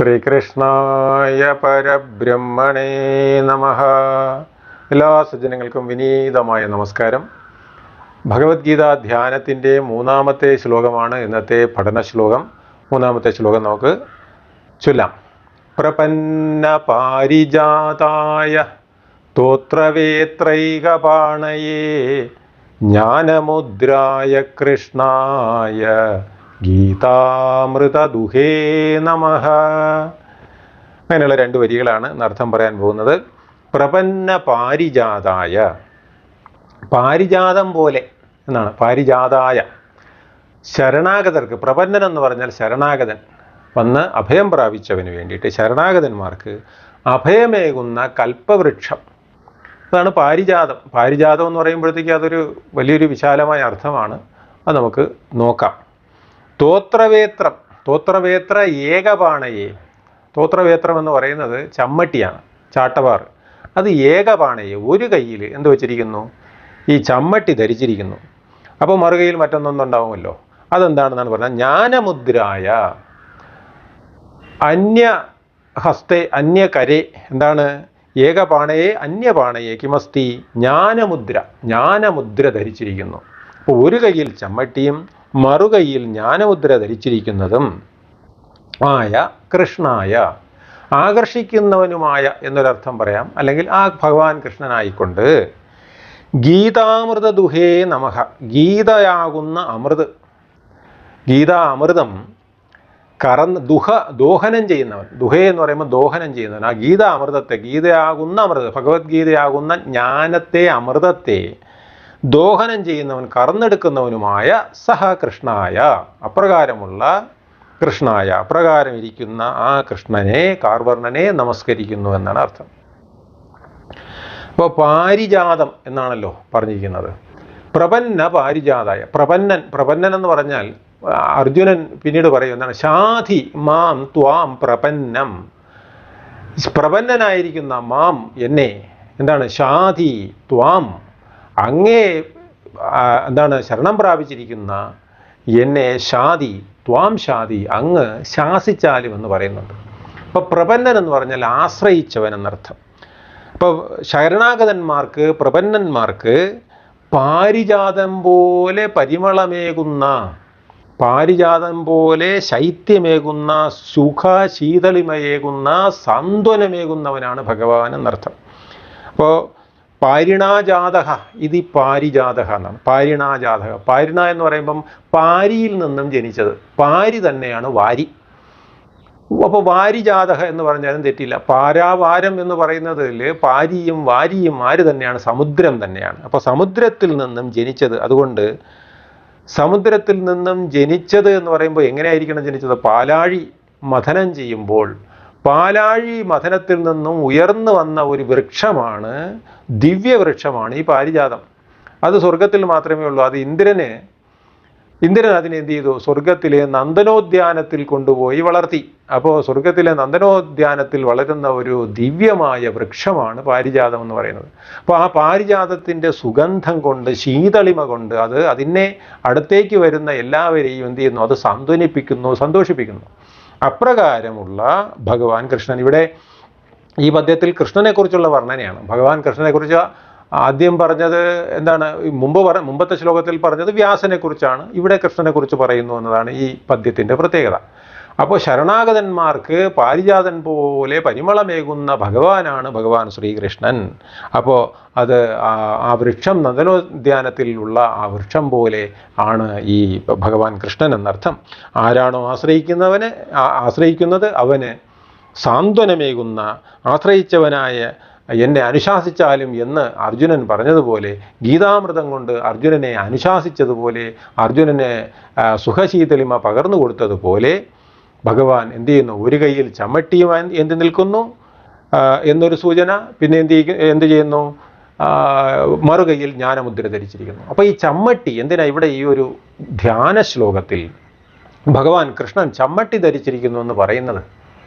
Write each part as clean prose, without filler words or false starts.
ശ്രീകൃഷ്ണായ പരബ്രഹ്മണേ നമഃ. എല്ലാ സജ്ജനങ്ങൾക്കും വിനീതമായ നമസ്കാരം. ഭഗവത്ഗീത ധ്യാനത്തിൻ്റെ മൂന്നാമത്തെ ശ്ലോകമാണ് ഇന്നത്തെ പഠന ശ്ലോകം. മൂന്നാമത്തെ ശ്ലോകം നമുക്ക് ചൊല്ലാം. പ്രപന്ന പാരിജാതായ സ്തോത്രവേത്രൈകപാണയേ ജ്ഞാനമുദ്രായ കൃഷ്ണായ ഗീതാമൃതദുഹേ നമഃ. അങ്ങനെയുള്ള രണ്ട് വരികളാണ് അർത്ഥം പറയാൻ പോകുന്നത്. പ്രപന്ന പാരിജാതായ, പാരിജാതം പോലെ എന്നാണ്. പാരിജാതായ, ശരണാഗതർക്ക്. പ്രപന്നൻ എന്ന് പറഞ്ഞാൽ ശരണാഗതൻ, വന്ന് അഭയം പ്രാപിച്ചവന് വേണ്ടിയിട്ട് ശരണാഗതന്മാർക്ക് അഭയമേകുന്ന കൽപ്പവൃക്ഷം, അതാണ് പാരിജാതം. പാരിജാതം എന്ന് പറയുമ്പോഴത്തേക്ക് അതൊരു വലിയൊരു വിശാലമായ അർത്ഥമാണ്. അത് നമുക്ക് നോക്കാം. സ്തോത്രവേത്രം, സ്തോത്രവേത്ര ഏകപാണയെ. സ്തോത്രവേത്രം എന്ന് പറയുന്നത് ചമ്മട്ടിയാണ്, ചാട്ടവാർ. അത് ഏകപാണയെ, ഒരു കയ്യിൽ എന്ത് വെച്ചിരിക്കുന്നു? ഈ ചമ്മട്ടി ധരിച്ചിരിക്കുന്നു. അപ്പോൾ മറുകയിൽ മറ്റൊന്നൊന്നുണ്ടാവുമല്ലോ. അതെന്താണെന്നാണ് പറഞ്ഞത്. ജ്ഞാനമുദ്രായ അന്യഹസ്തേ അന്യകരേ. എന്താണ്? ഏകപാണയെ അന്യപാണയെ കിമസ്തി? ജ്ഞാനമുദ്ര, ജ്ഞാനമുദ്ര ധരിച്ചിരിക്കുന്നു. അപ്പോൾ ഒരു കയ്യിൽ ചമ്മട്ടിയും മറുകൈയിൽ ജ്ഞാനമുദ്ര ധരിച്ചിരിക്കുന്നതും ആയ കൃഷ്ണായ, ആകർഷിക്കുന്നവനുമായ എന്നൊരർത്ഥം പറയാം. അല്ലെങ്കിൽ ആ ഭഗവാൻ കൃഷ്ണനായിക്കൊണ്ട് ഗീതാമൃത ദുഹേ നമഃ. ഗീതയാകുന്ന അമൃത്, ഗീതാ അമൃതം ദോഹനം ചെയ്യുന്നവൻ. ദുഹേ എന്ന് പറയുമ്പോൾ ദോഹനം ചെയ്യുന്നവൻ. ആ ഗീതാ അമൃതത്തെ, ഗീതയാകുന്ന അമൃത്, ഭഗവത്ഗീതയാകുന്ന ജ്ഞാനത്തെ, അമൃതത്തെ ദോഹനം ചെയ്യുന്നവൻ, കറന്നെടുക്കുന്നവനുമായ സഹ കൃഷ്ണായ, അപ്രകാരമുള്ള കൃഷ്ണായ, അപ്രകാരം ഇരിക്കുന്ന ആ കൃഷ്ണനെ, കാർവർണനെ നമസ്കരിക്കുന്നു എന്നാണ് അർത്ഥം. അപ്പോൾ പാരിജാതം എന്നാണല്ലോ പറഞ്ഞിരിക്കുന്നത്. പ്രപന്ന പാരിജാതായ. പ്രപന്നൻ, പ്രപന്നൻ എന്ന് പറഞ്ഞാൽ അർജുനൻ പിന്നീട് പറയും എന്താണ്? ശാധി മാം ത്വാം പ്രപന്നം. പ്രപന്നനായിരിക്കുന്ന മാം, എന്നെ, എന്താണ്? ശാധി ത്വാം, അങ്ങേ എന്താണ്? ശരണം പ്രാപിച്ചിരിക്കുന്ന എന്നെ ശാതി, ത്വാം ശാതി, അങ്ങ് ശാസിച്ചാലും എന്ന് പറയുന്നുണ്ട്. അപ്പോൾ പ്രപന്നൻ എന്ന് പറഞ്ഞാൽ ആശ്രയിച്ചവൻ എന്നർത്ഥം. അപ്പോൾ ശരണാഗതന്മാർക്ക്, പ്രപന്നന്മാർക്ക് പാരിജാതം പോലെ പരിമളമേകുന്ന, പാരിജാതം പോലെ ശൈത്യമേകുന്ന, സുഖ ശീതളിമയേകുന്ന, സാന്ത്വനമേകുന്നവനാണ് ഭഗവാൻ എന്നർത്ഥം. അപ്പോൾ പാരിണാജാതഃ ഇത് പാരിജാതഃ എന്നാണ്. പാരിണാജാതഃ, പാരിണ എന്ന് പറയുമ്പം പാരിയിൽ നിന്നും ജനിച്ചത്. പാരി തന്നെയാണ് വാരി. അപ്പോൾ വാരിജാതഃ എന്ന് പറഞ്ഞാലും തെറ്റില്ല. പാരാവാരം എന്ന് പറയുന്നതിൽ പാരിയും വാരിയും ആര് തന്നെയാണ്? സമുദ്രം തന്നെയാണ്. അപ്പോൾ സമുദ്രത്തിൽ നിന്നും ജനിച്ചത്. അതുകൊണ്ട് സമുദ്രത്തിൽ നിന്നും ജനിച്ചത് എന്ന് പറയുമ്പോൾ എങ്ങനെയായിരിക്കണം ജനിച്ചത്? പാലാഴി മഥനം ചെയ്യുമ്പോൾ പാലാഴി മഥനത്തിൽ നിന്നും ഉയർന്നു വന്ന ഒരു വൃക്ഷമാണ്, ദിവ്യവൃക്ഷമാണ് ഈ പാരിജാതം. അത് സ്വർഗത്തിൽ മാത്രമേ ഉള്ളൂ. അത് ഇന്ദ്രൻ അതിനെ എന്ത് ചെയ്തു? സ്വർഗത്തിലെ നന്ദനോദ്യാനത്തിൽ കൊണ്ടുപോയി വളർത്തി. അപ്പോൾ സ്വർഗത്തിലെ നന്ദനോദ്യാനത്തിൽ വളരുന്ന ഒരു ദിവ്യമായ വൃക്ഷമാണ് പാരിജാതം എന്ന് പറയുന്നത്. അപ്പോൾ ആ പാരിജാതത്തിൻ്റെ സുഗന്ധം കൊണ്ട്, ശീതളിമ കൊണ്ട് അത് അതിനെ അടുത്തേക്ക് വരുന്ന എല്ലാവരെയും എന്ത് ചെയ്യുന്നു? അത് സാന്ത്വനിപ്പിക്കുന്നു, സന്തോഷിപ്പിക്കുന്നു. അപ്രകാരമുള്ള ഭഗവാൻ കൃഷ്ണൻ. ഇവിടെ ഈ പദ്യത്തിൽ കൃഷ്ണനെക്കുറിച്ചുള്ള വർണ്ണനയാണ്. ഭഗവാൻ കൃഷ്ണനെക്കുറിച്ച് ആദ്യം പറഞ്ഞത് എന്താണ്? മുമ്പത്തെ ശ്ലോകത്തിൽ പറഞ്ഞത് വ്യാസനെക്കുറിച്ചാണ്. ഇവിടെ കൃഷ്ണനെക്കുറിച്ച് പറയുന്നു എന്നതാണ് ഈ പദ്യത്തിൻ്റെ പ്രത്യേകത. അപ്പോൾ ശരണാഗതന്മാർക്ക് പാരിജാതൻ പോലെ പരിമളമേകുന്ന ഭഗവാനാണ് ഭഗവാൻ ശ്രീകൃഷ്ണൻ. അപ്പോൾ അത് ആ വൃക്ഷം, നന്ദനോദ്യാനത്തിലുള്ള ആ വൃക്ഷം പോലെ ആണ് ഈ ഭഗവാൻ കൃഷ്ണൻ എന്നർത്ഥം. ആരാണോ ആശ്രയിക്കുന്നത് അവന് സാന്ത്വനമേകുന്ന, ആശ്രയിച്ചവനായ എന്നെ അനുശാസിച്ചാലും എന്ന് അർജുനൻ പറഞ്ഞതുപോലെ, ഗീതാമൃതം കൊണ്ട് അർജുനനെ അനുശാസിച്ചതുപോലെ, അർജുനനെ സുഖശീതളിമ പകർന്നു കൊടുത്തതുപോലെ ഭഗവാൻ എന്ത് ചെയ്യുന്നു? ഒരു കയ്യിൽ ചമ്മട്ടിയുമായി എന്ത് നിൽക്കുന്നു എന്നൊരു സൂചന. പിന്നെ എന്ത് ചെയ്യുന്നു? മറുകൈയിൽ ജ്ഞാനമുദ്ര ധരിച്ചിരിക്കുന്നു. അപ്പോൾ ഈ ചമ്മട്ടി എന്തിനാ ഇവിടെ ഈ ഒരു ധ്യാന ശ്ലോകത്തിൽ ഭഗവാൻ കൃഷ്ണൻ ചമ്മട്ടി ധരിച്ചിരിക്കുന്നു എന്ന് പറയുന്നത്?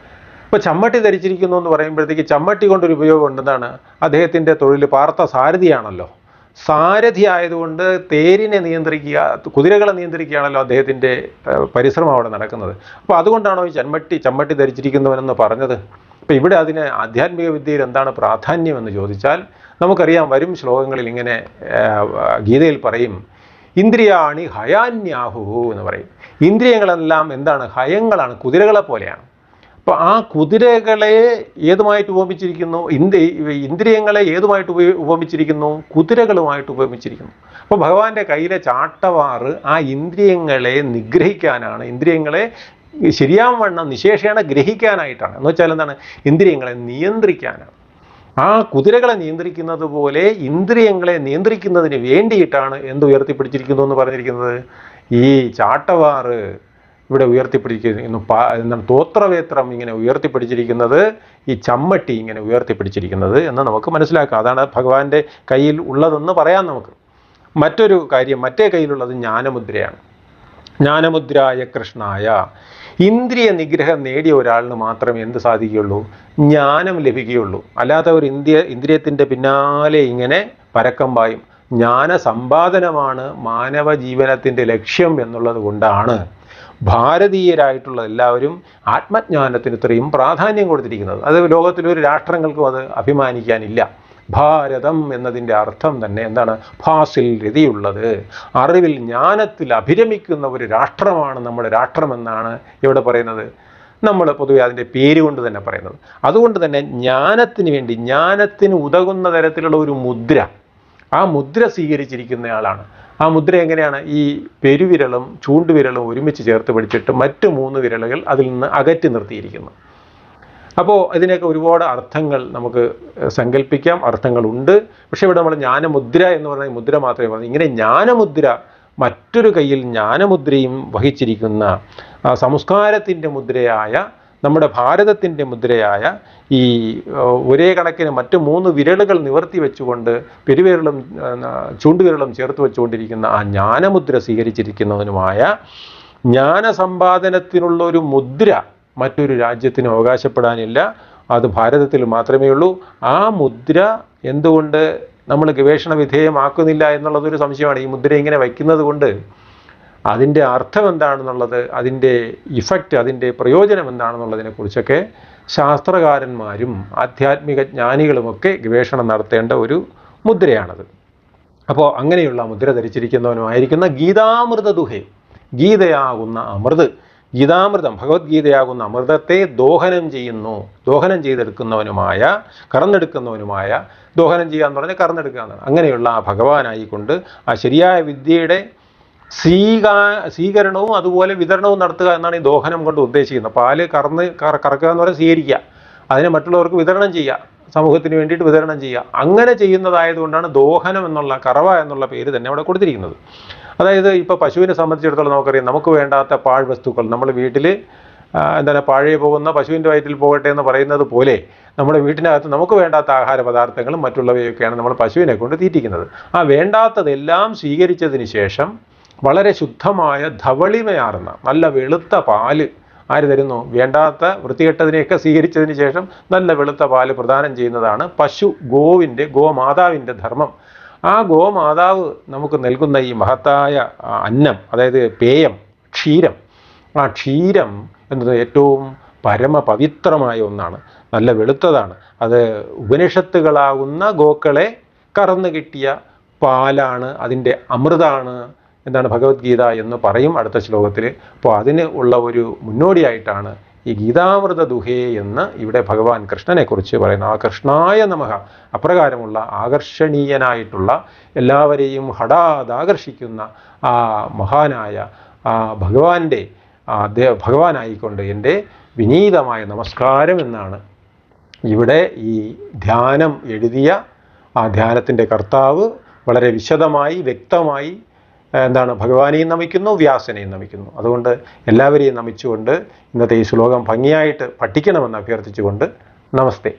ഇപ്പോൾ ചമ്മട്ടി ധരിച്ചിരിക്കുന്നു എന്ന് പറയുമ്പോഴത്തേക്ക് ചമ്മട്ടി കൊണ്ടൊരു ഉപയോഗം ഉണ്ടെന്നാണ്. അദ്ദേഹത്തിൻ്റെ തൊഴിൽ പാർത്ഥ സാരഥിയാണല്ലോ. സാരഥി ആയതുകൊണ്ട് തേരിനെ നിയന്ത്രിക്കുക, കുതിരകളെ നിയന്ത്രിക്കുകയാണല്ലോ അദ്ദേഹത്തിൻ്റെ പരിശ്രമം അവിടെ നടക്കുന്നത്. അപ്പോൾ അതുകൊണ്ടാണോ ഈ ചമ്മട്ടി ധരിച്ചിരിക്കുന്നവനെന്ന് പറഞ്ഞത്? അപ്പോൾ ഇവിടെ അതിന് ആധ്യാത്മിക വിദ്യയിൽ എന്താണ് പ്രാധാന്യമെന്ന് ചോദിച്ചാൽ നമുക്കറിയാം, വരും ശ്ലോകങ്ങളിൽ ഇങ്ങനെ ഗീതയിൽ പറയും, ഇന്ദ്രിയാണി ഹയാന്യാഹു എന്ന് പറയും. ഇന്ദ്രിയങ്ങളെല്ലാം എന്താണ്? ഹയങ്ങളാണ്, കുതിരകളെ പോലെയാണ്. അപ്പോൾ ആ കുതിരകളെ ഏതുമായിട്ട് ഉപമിച്ചിരിക്കുന്നു? ഇന്ദ്രിയങ്ങളെ ഏതുമായിട്ട് ഉപമിച്ചിരിക്കുന്നു? കുതിരകളുമായിട്ട് ഉപമിച്ചിരിക്കുന്നു. അപ്പോൾ ഭഗവാന്റെ കയ്യിലെ ചാട്ടവാറ് ആ ഇന്ദ്രിയങ്ങളെ നിഗ്രഹിക്കാനാണ്, ഇന്ദ്രിയങ്ങളെ ശരിയാവണ്ണം നിശേഷേണ ഗ്രഹിക്കാനായിട്ടാണ്. എന്ന് വെച്ചാൽ എന്താണ്? ഇന്ദ്രിയങ്ങളെ നിയന്ത്രിക്കാനാണ്. ആ കുതിരകളെ നിയന്ത്രിക്കുന്നത് പോലെ ഇന്ദ്രിയങ്ങളെ നിയന്ത്രിക്കുന്നതിന് വേണ്ടിയിട്ടാണ് എന്ത് ഉയർത്തിപ്പിടിച്ചിരിക്കുന്നു എന്ന് പറഞ്ഞിരിക്കുന്നത്? ഈ ചാട്ടവാറ് ഇവിടെ ഉയർത്തിപ്പിടിക്കുന്നു. എന്താണ്? തോത്രവേത്രം ഇങ്ങനെ ഉയർത്തിപ്പിടിച്ചിരിക്കുന്നത്, ഈ ചമ്മട്ടി ഇങ്ങനെ ഉയർത്തിപ്പിടിച്ചിരിക്കുന്നത് എന്ന് നമുക്ക് മനസ്സിലാക്കാം. അതാണ് ഭഗവാന്റെ കയ്യിൽ ഉള്ളതെന്ന് പറയാം നമുക്ക്. മറ്റൊരു കാര്യം, മറ്റേ കയ്യിലുള്ളത് ജ്ഞാനമുദ്രയാണ്. ജ്ഞാനമുദ്രായ കൃഷ്ണായ. ഇന്ദ്രിയ നിഗ്രഹം നേടിയ ഒരാളിന് മാത്രമേ എന്ത് സാധിക്കുകയുള്ളൂ? ജ്ഞാനം ലഭിക്കുകയുള്ളൂ. അല്ലാതെ ഒരു ഇന്ദ്രിയത്തിൻ്റെ പിന്നാലെ ഇങ്ങനെ പരക്കം പായും. ജ്ഞാന സമ്പാദനമാണ് മാനവ ജീവനത്തിൻ്റെ ലക്ഷ്യം എന്നുള്ളത് കൊണ്ടാണ് ഭാരതീയരായിട്ടുള്ള എല്ലാവരും ആത്മജ്ഞാനത്തിന് ഇത്രയും പ്രാധാന്യം കൊടുത്തിരിക്കുന്നത്. അത് ലോകത്തിലൊരു രാഷ്ട്രങ്ങൾക്കും അത് അഭിമാനിക്കാനില്ല. ഭാരതം എന്നതിൻ്റെ അർത്ഥം തന്നെ എന്താണ്? ഭാസിൽ രതിയുള്ളത്, അറിവിൽ ജ്ഞാനത്തിൽ അഭിരമിക്കുന്ന ഒരു രാഷ്ട്രമാണ് നമ്മുടെ രാഷ്ട്രമെന്നാണ് ഇവിടെ പറയുന്നത്. നമ്മൾ പൊതുവെ അതിൻ്റെ പേര് കൊണ്ട് തന്നെ പറയുന്നത്. അതുകൊണ്ട് തന്നെ ജ്ഞാനത്തിന് വേണ്ടി, ജ്ഞാനത്തിന് ഉതകുന്ന തരത്തിലുള്ള ഒരു മുദ്ര, ആ മുദ്ര സ്വീകരിച്ചിരിക്കുന്നയാളാണ്. ആ മുദ്ര എങ്ങനെയാണ്? ഈ പെരുവിരലും ചൂണ്ടുവിരലും ഒരുമിച്ച് ചേർത്ത് പിടിച്ചിട്ട് മറ്റു 3 വിരലുകൾ അതിൽ നിന്ന് അകറ്റി നിർത്തിയിരിക്കുന്നു. അപ്പോൾ ഇതിനൊക്കെ ഒരുപാട് അർത്ഥങ്ങൾ നമുക്ക് സങ്കല്പിക്കാം, അർത്ഥങ്ങളുണ്ട്. പക്ഷേ ഇവിടെ നമ്മൾ ജ്ഞാനമുദ്ര എന്ന് പറഞ്ഞാൽ മുദ്ര മാത്രമേ പറഞ്ഞു. ഇങ്ങനെ ജ്ഞാനമുദ്ര, മറ്റൊരു കയ്യിൽ ജ്ഞാനമുദ്രയും വഹിച്ചിരിക്കുന്ന സംസ്കാരത്തിൻ്റെ മുദ്രയായ, നമ്മുടെ ഭാരതത്തിൻ്റെ മുദ്രയായ ഈ ഒരേ കണക്കിന് മറ്റു 3 വിരലുകൾ നിവർത്തി വെച്ചുകൊണ്ട് പെരുവിരലും ചൂണ്ടുവിരലും ചേർത്ത് വെച്ചുകൊണ്ടിരിക്കുന്ന ആ ജ്ഞാനമുദ്ര സ്വീകരിച്ചിരിക്കുന്നവനുമായ ജ്ഞാനസമ്പാദനത്തിനുള്ള ഒരു മുദ്ര മറ്റൊരു രാജ്യത്തിന് അവകാശപ്പെടാനില്ല. അത് ഭാരതത്തിൽ മാത്രമേ ഉള്ളൂ. ആ മുദ്ര എന്തുകൊണ്ട് നമ്മൾ ഗവേഷണ വിധേയമാക്കുന്നില്ല എന്നുള്ളതൊരു സംശയമാണ്. ഈ മുദ്ര ഇങ്ങനെ വയ്ക്കുന്നത് കൊണ്ട് അതിൻ്റെ അർത്ഥം എന്താണെന്നുള്ളത്, അതിൻ്റെ ഇഫക്റ്റ്, അതിൻ്റെ പ്രയോജനം എന്താണെന്നുള്ളതിനെക്കുറിച്ചൊക്കെ ശാസ്ത്രകാരന്മാരും ആധ്യാത്മിക ജ്ഞാനികളുമൊക്കെ ഗവേഷണം നടത്തേണ്ട ഒരു മുദ്രയാണത്. അപ്പോൾ അങ്ങനെയുള്ള മുദ്ര ധരിച്ചിരിക്കുന്നവനുമായിരിക്കുന്ന ഗീതാമൃത ദുഹേ, ഗീതയാകുന്ന അമൃത്, ഗീതാമൃതം, ഭഗവത്ഗീതയാകുന്ന അമൃതത്തെ ദോഹനം ചെയ്തെടുക്കുന്നവനുമായ, കറന്നെടുക്കുന്നവനുമായ, ദോഹനം ചെയ്യുക എന്ന് പറഞ്ഞാൽ കറന്നെടുക്കുക എന്നാണ്. അങ്ങനെയുള്ള ആ ഭഗവാനായിക്കൊണ്ട് ആ ശരിയായ വിദ്യയുടെ സ്വീകരണവും അതുപോലെ വിതരണവും നടത്തുക എന്നാണ് ഈ ദോഹനം കൊണ്ട് ഉദ്ദേശിക്കുന്നത്. പാല് കറക്കുക എന്ന് പറഞ്ഞാൽ സ്വീകരിക്കുക, അതിനെ മറ്റുള്ളവർക്ക് വിതരണം ചെയ്യുക, സമൂഹത്തിന് വേണ്ടിയിട്ട് വിതരണം ചെയ്യുക. അങ്ങനെ ചെയ്യുന്നതായതുകൊണ്ടാണ് ദോഹനം എന്നുള്ള, കറവ എന്നുള്ള പേര് തന്നെ അവിടെ കൊടുത്തിരിക്കുന്നത്. അതായത് ഇപ്പോൾ പശുവിനെ സംബന്ധിച്ചിടത്തോളം നമുക്കറിയാം, നമുക്ക് വേണ്ടാത്ത പാഴ്വസ്തുക്കൾ നമ്മൾ വീട്ടിൽ എന്താണ് പാഴേ പോകുന്ന പശുവിൻ്റെ വയറ്റിൽ പോകട്ടെ എന്ന് പറയുന്നത് പോലെ നമ്മുടെ വീട്ടിനകത്ത് നമുക്ക് വേണ്ടാത്ത ആഹാര പദാർത്ഥങ്ങളും മറ്റുള്ളവയൊക്കെയാണ് നമ്മൾ പശുവിനെ കൊണ്ട് തീറ്റിക്കുന്നത്. ആ വേണ്ടാത്തതെല്ലാം സ്വീകരിച്ചതിന് ശേഷം വളരെ ശുദ്ധമായ ധവളിമയാർന്ന നല്ല വെളുത്ത പാല് ആര് തരുന്നു? വേണ്ടാത്ത വൃത്തികെട്ടതിനെയൊക്കെ സ്വീകരിച്ചതിന് ശേഷം നല്ല വെളുത്ത പാല് പ്രദാനം ചെയ്യുന്നതാണ് ഗോമാതാവിൻ്റെ ധർമ്മം. ആ ഗോമാതാവ് നമുക്ക് നൽകുന്ന ഈ മഹത്തായ അന്നം, അതായത് പേയം, ക്ഷീരം, ആ ക്ഷീരം എന്നത് ഏറ്റവും പരമപവിത്രമായ ഒന്നാണ്, നല്ല വെളുത്തതാണ്. അത് ഉപനിഷത്തുകളാകുന്ന ഗോക്കളെ കറന്നു കിട്ടിയ പാലാണ്, അതിൻ്റെ അമൃതാണ് എന്താണ് ഭഗവത്ഗീത എന്ന് പറയും അടുത്ത ശ്ലോകത്തിൽ. അപ്പോൾ അതിന് ഉള്ള ഒരു മുന്നോടിയായിട്ടാണ് ഈ ഗീതാമൃത ദുഹേ എന്ന് ഇവിടെ ഭഗവാൻ കൃഷ്ണനെക്കുറിച്ച് പറയുന്നത്. ആ കൃഷ്ണായ നമഃ, അപ്രകാരമുള്ള ആകർഷണീയനായിട്ടുള്ള, എല്ലാവരെയും ഹഠാദാകർഷിക്കുന്ന ആ മഹാനായ ആ ഭഗവാനായിക്കൊണ്ട് എൻ്റെ വിനീതമായ നമസ്കാരം എന്നാണ് ഇവിടെ ഈ ധ്യാനം എഴുതിയ ആ ധ്യാനത്തിൻ്റെ കർത്താവ് വളരെ വിശദമായി വ്യക്തമായി എന്താണ് ഭഗവാനെയും നമിക്കുന്നു, വ്യാസനെയും നമിക്കുന്നു. അതുകൊണ്ട് എല്ലാവരെയും നമിച്ചുകൊണ്ട് ഇന്നത്തെ ഈ ശ്ലോകം ഭംഗിയായിട്ട് പഠിക്കണമെന്ന് അഭ്യർത്ഥിച്ചുകൊണ്ട് നമസ്തേ.